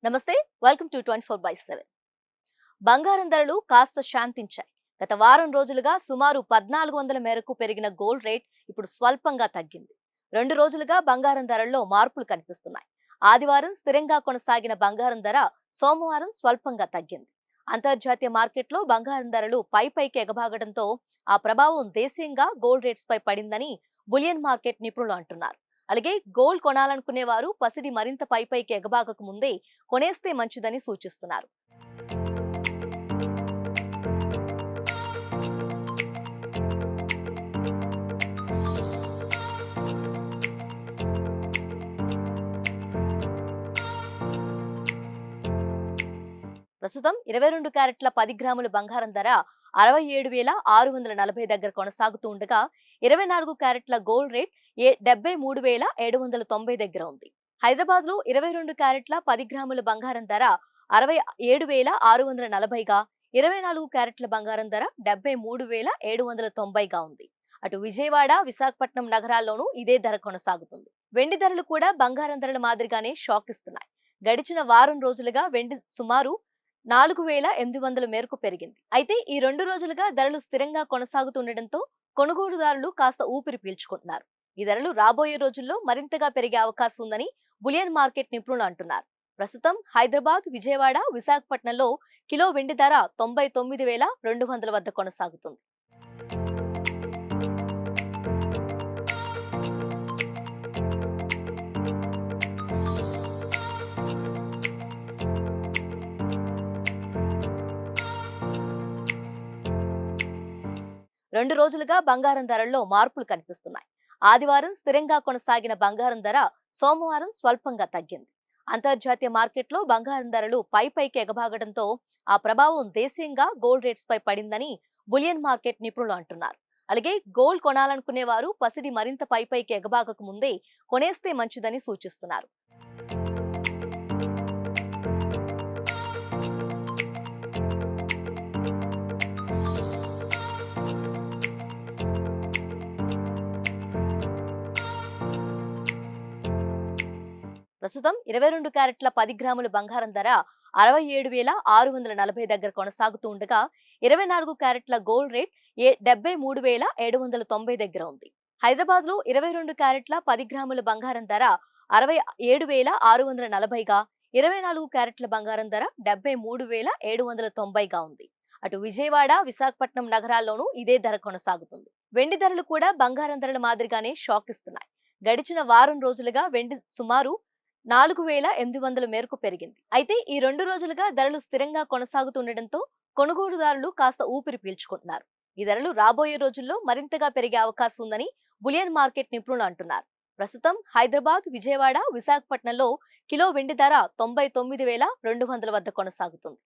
నమస్తే, welcome to 24/7. బంగారం ధరలు కాస్త శాంతించాయి. గత వారం రోజులుగా సుమారు 1400 మేరకు పెరిగిన గోల్డ్ రేట్ ఇప్పుడు స్వల్పంగా తగ్గింది. 2 రోజులుగా బంగారం ధరల్లో మార్పులు కనిపిస్తున్నాయి. ఆదివారం స్థిరంగా కొనసాగిన బంగారం ధర సోమవారం స్వల్పంగా తగ్గింది. అంతర్జాతీయ మార్కెట్లో బంగారం ధరలు పైకి ఎగబాగడంతో ఆ ప్రభావం దేశీయంగా గోల్డ్ రేట్స్ పై పడిందని బులియన్ మార్కెట్ నిపుణులు అంటున్నారు. అలాగే గోల్డ్ కొనాలనుకునే వారు పసిడి మరింత పైకి ఎగబాగక ముందే కొనేస్తే మంచిదని సూచిస్తున్నారు. ప్రస్తుతం 22 క్యారెట్ల 10 గ్రాముల బంగారం ధర 67,640 దగ్గర కొనసాగుతూ ఉండగా 24 క్యారెట్ల గోల్డ్ రేట్ 73,790 దగ్గర ఉంది. హైదరాబాద్ లో 22 క్యారెట్ల 10 గ్రాముల బంగారం ధర 67,640 గా, 24 క్యారెట్ల బంగారం ధర 73,790 గా ఉంది. అటు విజయవాడ, విశాఖపట్నం నగరాల్లోనూ ఇదే ధర కొనసాగుతుంది. వెండి ధరలు కూడా బంగారం ధరల మాదిరిగానే షాక్ ఇస్తున్నాయి. గడిచిన వారం రోజులుగా వెండి సుమారు 4,800 మేరకు పెరిగింది. అయితే ఈ 2 రోజులుగా ధరలు స్థిరంగా కొనసాగుతుండటంతో కొనుగోలుదారులు కాస్త ఊపిరి పీల్చుకుంటున్నారు. ఈ ధరలు రాబోయే రోజుల్లో మరింతగా పెరిగే అవకాశం ఉందని బులియన్ మార్కెట్ నిపుణులు అంటున్నారు. ప్రస్తుతం హైదరాబాద్, విజయవాడ, విశాఖపట్నంలో కిలో వెండి ధర 99,200 వద్ద కొనసాగుతుంది. రెండు రోజులుగా బంగారం ధరల్లో మార్పులు కనిపిస్తున్నాయి. ఆదివారం స్థిరంగా కొనసాగిన బంగారం ధర సోమవారం స్వల్పంగా తగ్గింది. అంతర్జాతీయ మార్కెట్లో బంగారం ధరలు పైకి ఎగబాగడంతో ఆ ప్రభావం దేశీయంగా గోల్డ్ రేట్స్ పై పడిందని బులియన్ మార్కెట్ నిపుణులు అంటున్నారు. అలాగే గోల్డ్ కొనాలనుకునే వారు పసిడి మరింత పైకి ఎగబాగక ముందే కొనేస్తే మంచిదని సూచిస్తున్నారు. ప్రస్తుతం 22 క్యారెట్ల 10 గ్రాముల బంగారం ధర 67,640 దగ్గర కొనసాగుతూ ఉండగా 24 క్యారెట్ల గోల్డ్ రేట్ 73,790 దగ్గర ఉంది. హైదరాబాద్ లో 22 క్యారెట్ల 10 గ్రాముల బంగారం ధర 67,640 గా, 24 క్యారెట్ల బంగారం ధర 73,790 గా ఉంది. అటు విజయవాడ, విశాఖపట్నం నగరాల్లోనూ ఇదే ధర కొనసాగుతుంది. వెండి ధరలు కూడా బంగారం ధరల మాదిరిగానే షాక్ ఇస్తున్నాయి. గడిచిన వారం రోజులుగా వెండి సుమారు 4,800 మేరకు పెరిగింది. అయితే ఈ 2 రోజులుగా ధరలు స్థిరంగా కొనసాగుతుండటంతో కొనుగోలుదారులు కాస్త ఊపిరి పీల్చుకుంటున్నారు. ఈ ధరలు రాబోయే రోజుల్లో మరింతగా పెరిగే అవకాశం ఉందని బులియన్ మార్కెట్ నిపుణులు అంటున్నారు. ప్రస్తుతం హైదరాబాద్, విజయవాడ, విశాఖపట్నంలో కిలో వెండి ధర 99,200 వద్ద కొనసాగుతుంది.